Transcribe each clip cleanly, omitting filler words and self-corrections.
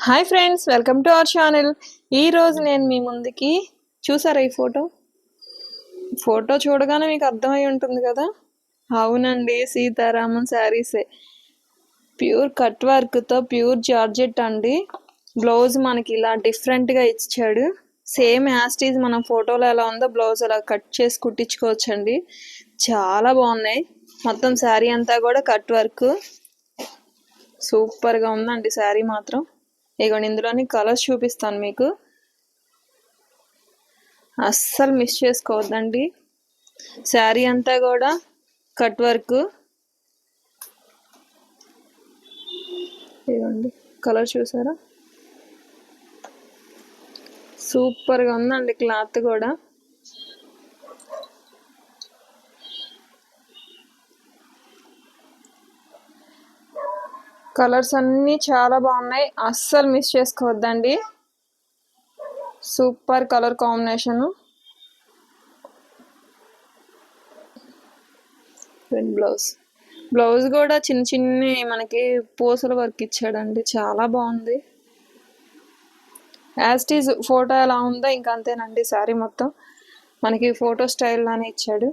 Hi friends, welcome to our channel. ఈరోజు నేను మీ ముందుకి చూసారా ఈ ఫోటో చూడగానే మీకు అర్థమై ఉంటుంది కదా. అవునండి, సీతారామన్ శారీసే. ప్యూర్ కట్ వర్క్తో ప్యూర్ జార్జెట్ అండి. బ్లౌజ్ మనకి ఇలా డిఫరెంట్గా ఇచ్చాడు. సేమ్ యాస్టీజ్ మనం ఫోటోలో ఎలా ఉందో బ్లౌజ్ అలా కట్ చేసి కుట్టించుకోవచ్చండి. చాలా బాగున్నాయి. మొత్తం శారీ అంతా కూడా కట్ వర్క్. సూపర్గా ఉందండి శారీ మాత్రం. ఇగోండి, ఇందులోని కలర్స్ చూపిస్తాను మీకు, అస్సలు మిస్ చేసుకోవద్దండి. శారీ అంతా కూడా కట్ వర్క్. ఇదిగోండి, కలర్ చూసారా, సూపర్గా ఉందండి క్లాత్ కూడా. కలర్స్ అన్నీ చాలా బాగున్నాయి, అస్సలు మిస్ చేసుకోవద్దండి. Super colour combination. బ్లౌజ్ కూడా చిన్న చిన్న మనకి పూసల వర్క్ ఇచ్చాడండి, చాలా బాగుంది. యాస్టీజ్ ఫోటో ఎలా ఉందో ఇంకా అంతేనండి. శారీ మొత్తం మనకి ఫోటో స్టైల్ లానే ఇచ్చాడు.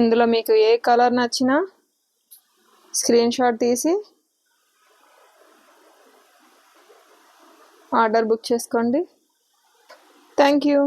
ఇందులో మీకు ఏ కలర్ నచ్చినా స్క్రీన్ షాట్ తీసి ఆర్డర్ బుక్ చేసుకోండి. Thank you.